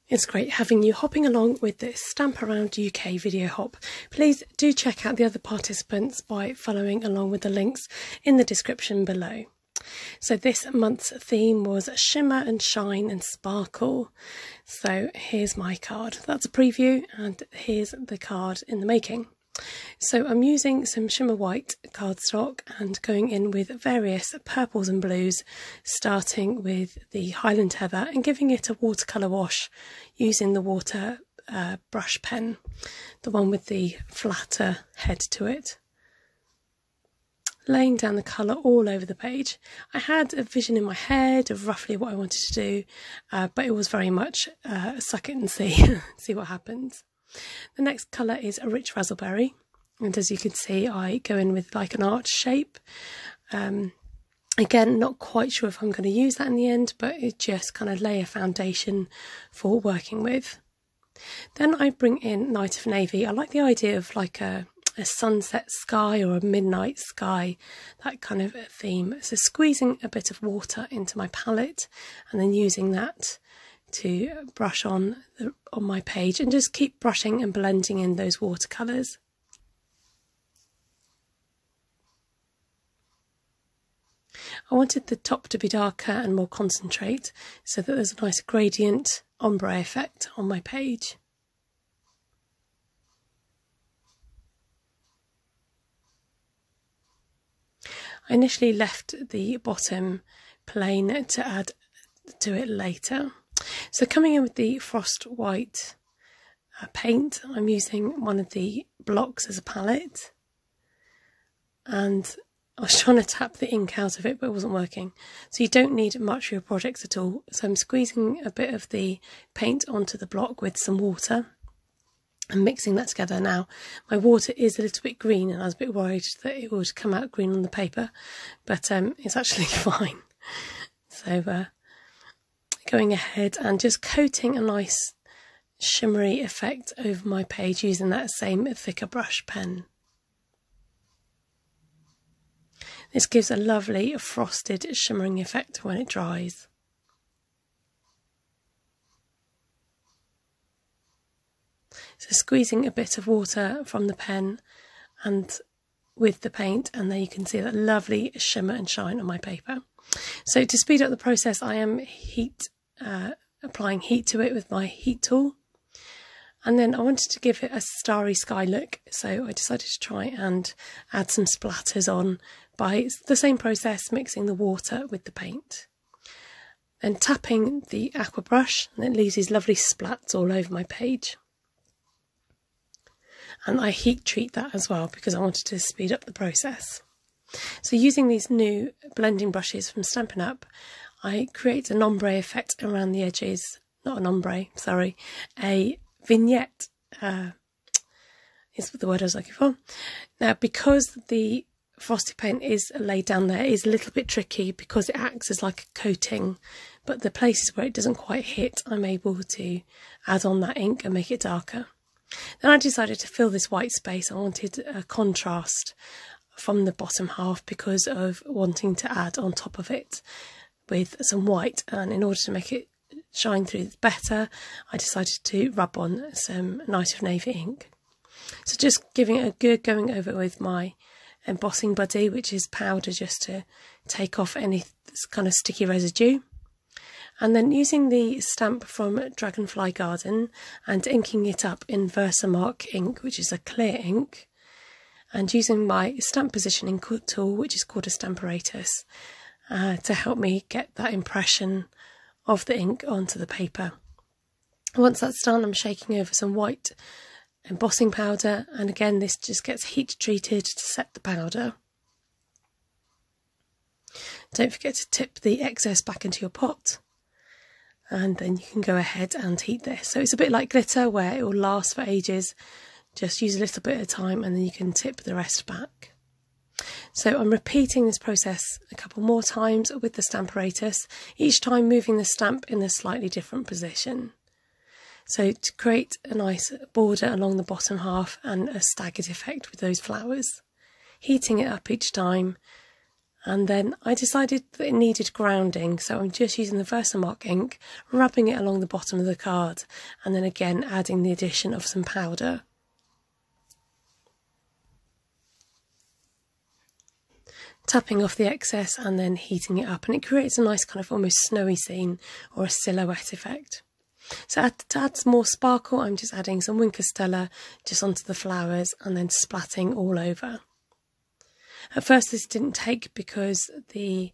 It's great having you hopping along with this Stamp Around UK video hop. Please do check out the other participants by following along with the links in the description below. So this month's theme was Shimmer and Shine and Sparkle. So here's my card. That's a preview, and here's the card in the making. So I'm using some Shimmer White cardstock and going in with various purples and blues, starting with the Highland Heather and giving it a watercolour wash using the water brush pen, the one with the flatter head to it. Laying down the colour all over the page. I had a vision in my head of roughly what I wanted to do, but it was very much suck it and see, see what happens. The next colour is a rich razzleberry, and as you can see I go in with like an arch shape. Again, not quite sure if I'm going to use that in the end, but it just kind of lay a foundation for working with. Then I bring in Night of Navy. I like the idea of like a sunset sky or a midnight sky, that kind of theme. So squeezing a bit of water into my palette and then using that to brush on my page, and just keep brushing and blending in those watercolours. I wanted the top to be darker and more concentrate so that there's a nice gradient ombre effect on my page. I initially left the bottom plain to add to it later. So coming in with the Frost White paint, I'm using one of the blocks as a palette, and I was trying to tap the ink out of it, but it wasn't working. So you don't need much for your projects at all. So I'm squeezing a bit of the paint onto the block with some water and mixing that together. Now, my water is a little bit green, and I was a bit worried that it would come out green on the paper, but it's actually fine. So going ahead and just coating a nice shimmery effect over my page using that same thicker brush pen. This gives a lovely frosted shimmering effect when it dries. So squeezing a bit of water from the pen and with the paint, and there you can see that lovely shimmer and shine on my paper. So to speed up the process, I am applying heat to it with my heat tool, and then I wanted to give it a starry sky look, so I decided to try and add some splatters on by the same process, mixing the water with the paint. Then tapping the aqua brush, and it leaves these lovely splats all over my page. And I heat treat that as well because I wanted to speed up the process. So using these new blending brushes from Stampin' Up, I create an ombre effect around the edges. Not an ombre, sorry, a vignette is the word I was looking for. Now, because the frosty paint is laid down there, is a little bit tricky because it acts as like a coating, but the places where it doesn't quite hit, I'm able to add on that ink and make it darker. Then I decided to fill this white space. I wanted a contrast from the bottom half because of wanting to add on top of it with some white, and in order to make it shine through better, I decided to rub on some Night of Navy ink. So just giving it a good going over with my embossing buddy, which is powder, just to take off any kind of sticky residue. And then using the stamp from Dragonfly Garden and inking it up in Versamark ink, which is a clear ink, and using my stamp positioning tool, which is called a Stamparatus, to help me get that impression of the ink onto the paper. Once that's done, I'm shaking over some white embossing powder, and again this just gets heat treated to set the powder. Don't forget to tip the excess back into your pot, and then you can go ahead and heat this. So it's a bit like glitter where it will last for ages. Just use a little bit at a time and then you can tip the rest back. So I'm repeating this process a couple more times with the Stamparatus, each time moving the stamp in a slightly different position. So to create a nice border along the bottom half and a staggered effect with those flowers. Heating it up each time And then I decided that it needed grounding, so I'm just using the Versamark ink, rubbing it along the bottom of the card, and then again adding the addition of some powder. Tapping off the excess and then heating it up, and it creates a nice kind of almost snowy scene or a silhouette effect. So to add some more sparkle, I'm just adding some Wink of Stella just onto the flowers and then splatting all over. At first this didn't take because the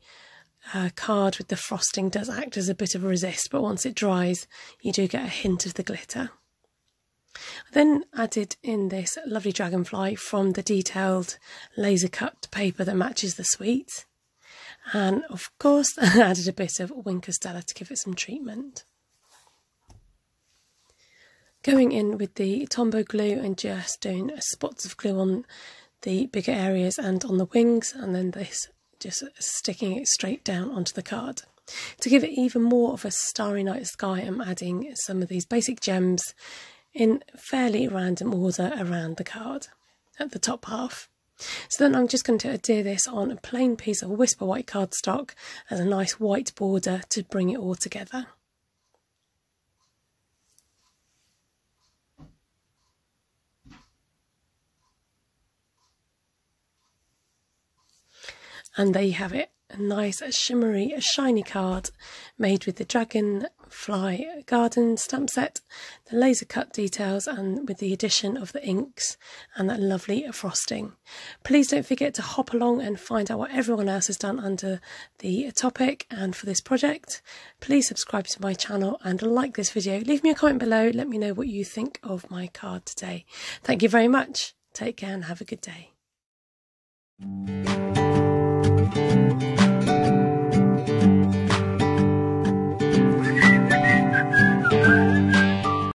card with the frosting does act as a bit of a resist, but once it dries you do get a hint of the glitter. I then added in this lovely dragonfly from the detailed laser cut paper that matches the suite, and of course I added a bit of Wink of Stella to give it some treatment. Going in with the Tombow glue and just doing spots of glue on the bigger areas and on the wings, and then this just sticking it straight down onto the card. To give it even more of a starry night sky, I'm adding some of these basic gems in fairly random order around the card at the top half. So then I'm just going to adhere this on a plain piece of Whisper white cardstock as a nice white border to bring it all together. And there you have it, a nice shimmery, shiny card made with the Dragonfly Garden stamp set, the laser cut details, and with the addition of the inks and that lovely frosting. Please don't forget to hop along and find out what everyone else has done under the topic and for this project. Please subscribe to my channel and like this video. Leave me a comment below, let me know what you think of my card today. Thank you very much, take care and have a good day.